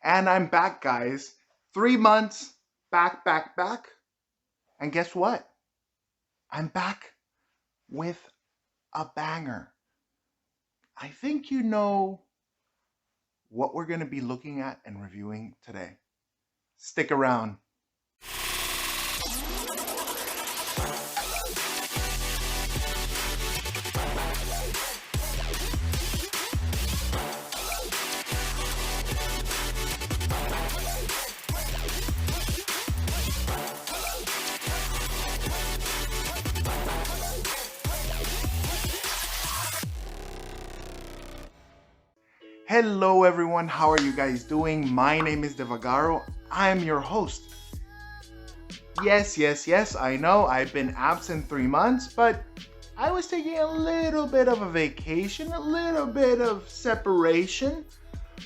And I'm back, guys. 3 months, back. And guess what? I'm back with a banger. I think you know what we're going to be looking at and reviewing today. Stick around. Hello everyone, how are you guys doing? My name is Devagaro. I'm your host. Yes, I know I've been absent 3 months, but I was taking a little bit of a vacation, a little bit of separation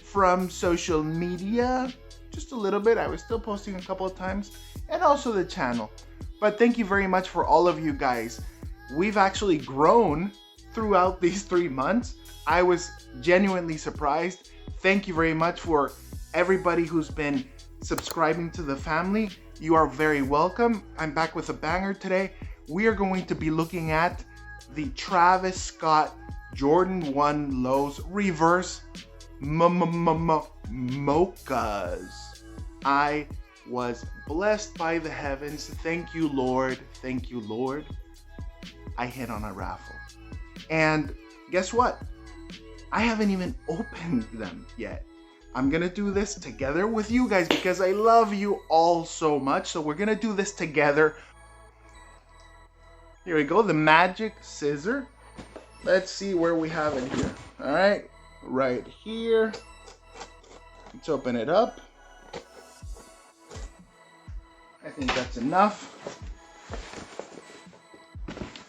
from social media. Just a little bit. I was still posting a couple of times, and also the channel. But thank you very much for all of you guys. We've actually grown throughout these 3 months. I was genuinely surprised. Thank you very much for everybody who's been subscribing to the family. You are very welcome. I'm back with a banger today. We are going to be looking at the Travis Scott Jordan 1 Low Reverse Mochas. I was blessed by the heavens. Thank you, Lord. Thank you, Lord. I hit on a raffle. And guess what? I haven't even opened them yet. I'm gonna do this together with you guys because I love you all so much. So we're gonna do this together. Here we go, the magic scissor. Let's see where we have it here. All right, right here. Let's open it up. I think that's enough.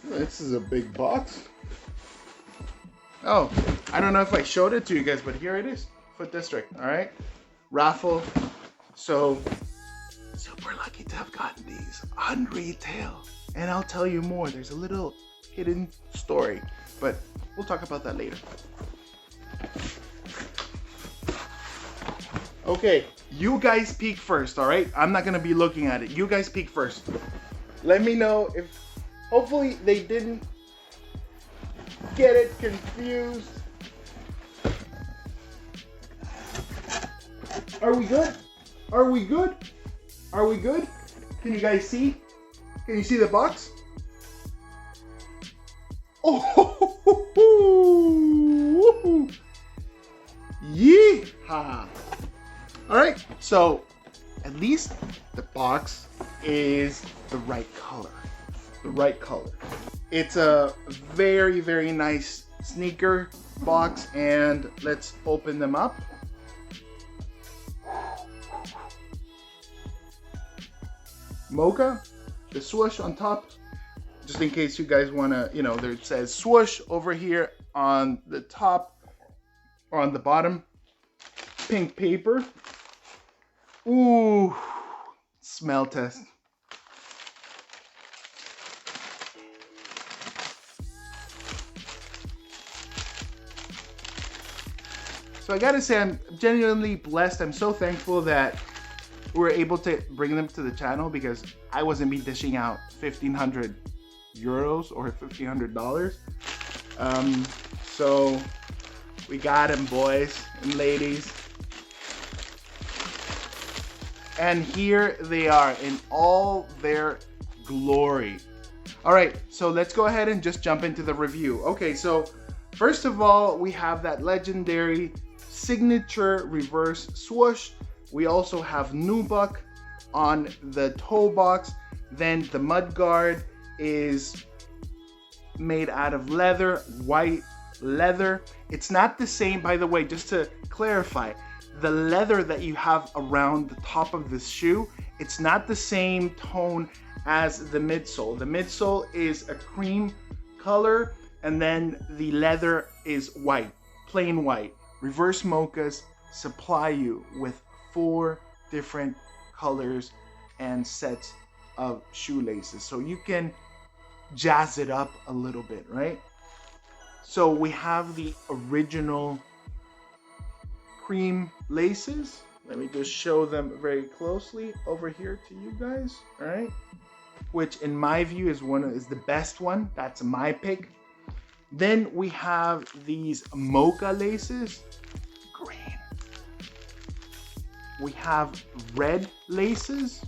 This is a big box. Oh, I don't know if I showed it to you guys, but here it is. Foot District, all right? Raffle. So, super lucky to have gotten these on retail. And I'll tell you more. There's a little hidden story, but we'll talk about that later. Okay, you guys peek first, all right? I'm not gonna be looking at it. You guys peek first. Let me know if, hopefully they didn't get it confused. Are we good? Are we good? Are we good? Can you guys see? Can you see the box? Oh, yeehaw! All right, so at least the box is the right color. The right color. It's a very, very nice sneaker box, and let's open them up. Mocha, the swoosh on top, just in case you guys want to, there it says swoosh over here on the top, or on the bottom. Pink paper. Ooh, smell test. So I gotta say, I'm genuinely blessed. I'm so thankful that we were able to bring them to the channel because I wasn't be dishing out 1,500 euros or $1,500. So we got them, boys and ladies. And here they are in all their glory. All right, so let's go ahead and just jump into the review. Okay, so first of all, we have that legendary signature reverse swoosh. We also have nubuck on the toe box. Then the mud guard is made out of leather, white leather. It's not the same, by the way, just to clarify, the leather that you have around the top of this shoe, it's not the same tone as the midsole. The midsole is a cream color, and then the leather is white, plain white. Reverse Mochas supply you with 4 different colors and sets of shoelaces, so you can jazz it up a little bit, right? So we have the original cream laces, Let me just show them very closely over here to you guys. All right, which in my view is the best one. That's my pick. Then we have these mocha laces, green. We have red laces,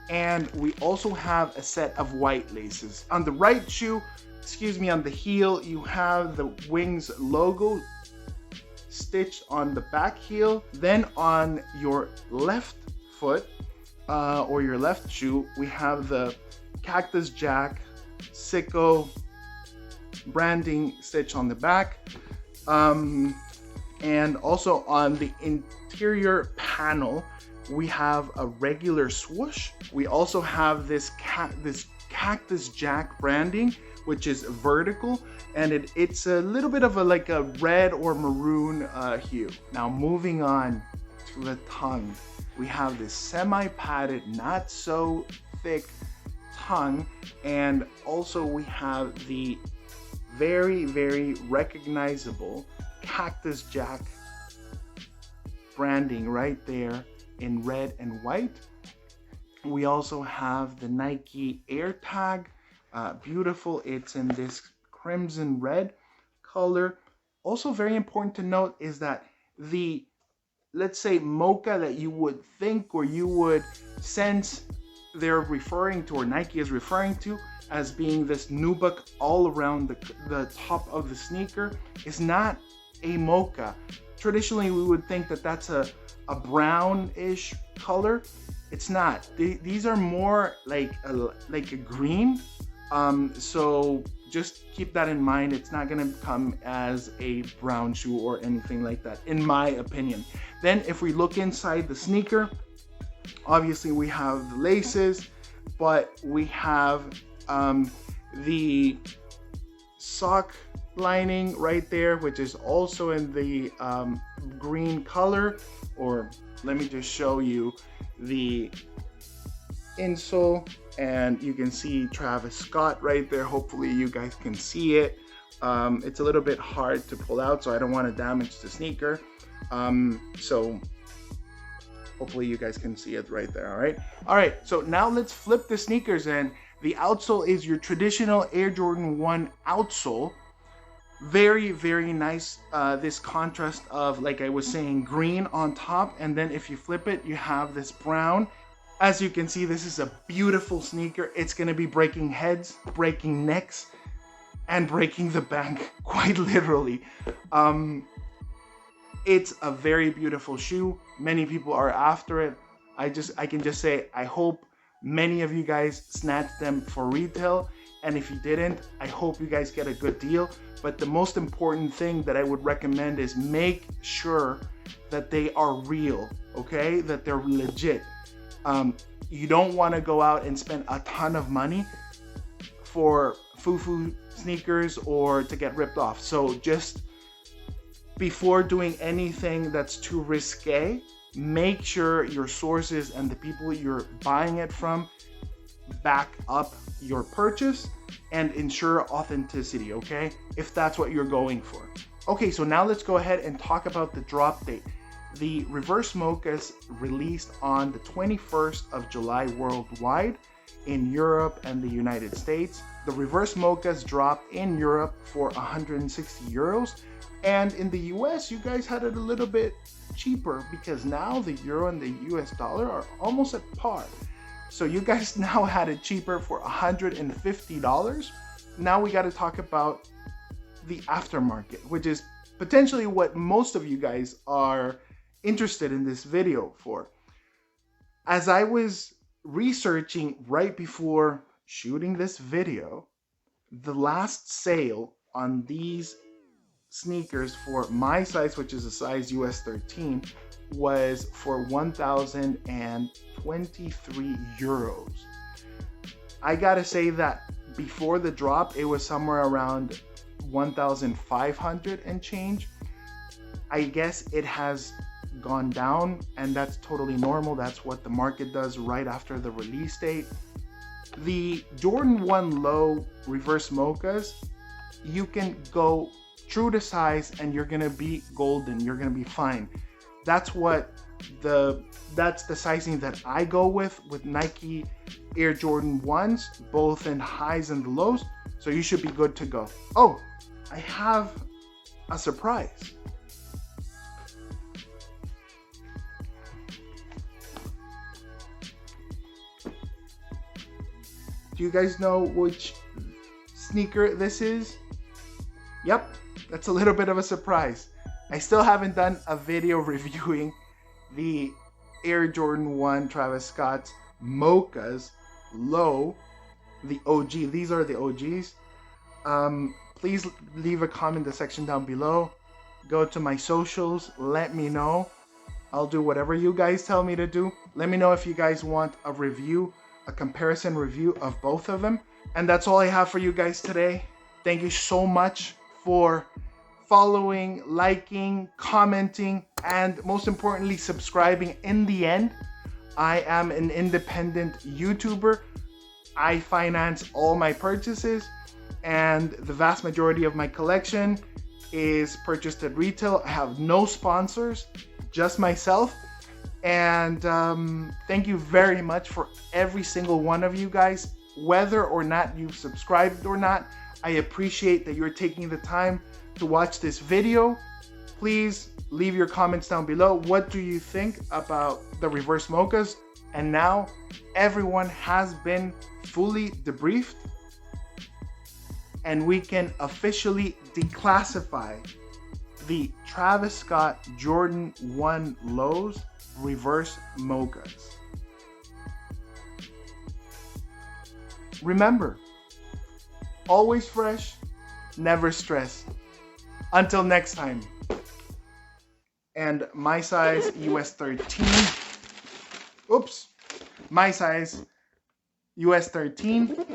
and we also have a set of white laces. On the right shoe, on the heel, you have the Wings logo stitched on the back heel. Then on your left foot, or your left shoe, we have the Cactus Jack Sicko branding stitch on the back. And also on the interior panel, we have a regular swoosh. We also have this Cactus Jack branding, which is vertical, and it's a little bit of like a red or maroon hue. Now moving on to the tongue, we have this semi-padded, not so thick tongue, and also we have the very, very recognizable Cactus Jack branding right there in red and white. We also have the Nike Air Tag, beautiful. It's in this crimson red color. Also very important to note is that the, let's say, mocha that you would think or you would sense they're referring to, or Nike is referring to, as being this nubuck all around the top of the sneaker is not a mocha. Traditionally, we would think that that's a brownish color. It's not. These are more like a green. So just keep that in mind. It's not gonna come as a brown shoe or anything like that, in my opinion. Then if we look inside the sneaker, obviously we have the laces, but we have the sock lining right there, which is also in the green color. Or let me just show you the insole, and you can see Travis Scott right there. Hopefully you guys can see it. It's a little bit hard to pull out, so I don't want to damage the sneaker. So hopefully you guys can see it right there. All right, so now let's flip the sneakers, and the outsole is your traditional Air Jordan 1 outsole. Very, very nice. This contrast of, like I was saying, green on top, and then if you flip it, you have this brown. As you can see, this is a beautiful sneaker. It's gonna be breaking heads, breaking necks, and breaking the bank, quite literally. It's a very beautiful shoe. Many people are after it. I can just say, I hope many of you guys snatched them for retail. And if you didn't, I hope you guys get a good deal. But the most important thing that I would recommend is make sure that they are real, okay? That they're legit. You don't want to go out and spend a ton of money for foo-foo sneakers or to get ripped off. So just before doing anything that's too risque, make sure your sources and the people you're buying it from back up your purchase and ensure authenticity, okay? If that's what you're going for. Okay, so now let's go ahead and talk about the drop date. The Reverse Mochas released on the 21st of July worldwide in Europe and the United States. The Reverse Mochas dropped in Europe for 160 euros. And in the US, you guys had it a little bit cheaper because now the euro and the US dollar are almost at par. So you guys now had it cheaper for $150. Now we got to talk about the aftermarket, which is potentially what most of you guys are interested in this video for. As I was researching right before shooting this video, the last sale on these sneakers for my size, which is a size US 13, was for 1,023 euros. I gotta say that before the drop, it was somewhere around 1,500 and change. I guess it has gone down, and that's totally normal. That's what the market does right after the release date. The Jordan 1 Low Reverse Mochas, you can go true to size and you're gonna be golden. You're gonna be fine. That's that's the sizing that I go with Nike Air Jordan 1s, both in highs and lows. So you should be good to go. Oh, I have a surprise. Do you guys know which sneaker this is? Yep, that's a little bit of a surprise. I still haven't done a video reviewing the Air Jordan 1 Travis Scott's Mochas Low, the OG. These are the OGs. Please leave a comment in the section down below. Go to my socials. Let me know. I'll do whatever you guys tell me to do. Let me know if you guys want a review, a comparison review of both of them. And that's all I have for you guys today. Thank you so much for following, liking, commenting, and most importantly, subscribing. In the end, I am an independent YouTuber. I finance all my purchases, and the vast majority of my collection is purchased at retail. I have no sponsors, just myself. And thank you very much for every single one of you guys. Whether or not you've subscribed or not, I appreciate that you're taking the time to watch this video. Please leave your comments down below. What do you think about the reverse mochas? And now everyone has been fully debriefed, and we can officially declassify the Travis Scott Jordan 1 Lows reverse mochas. Remember, always fresh, never stress. Until next time. And my size, US 13. Oops. My size, US 13.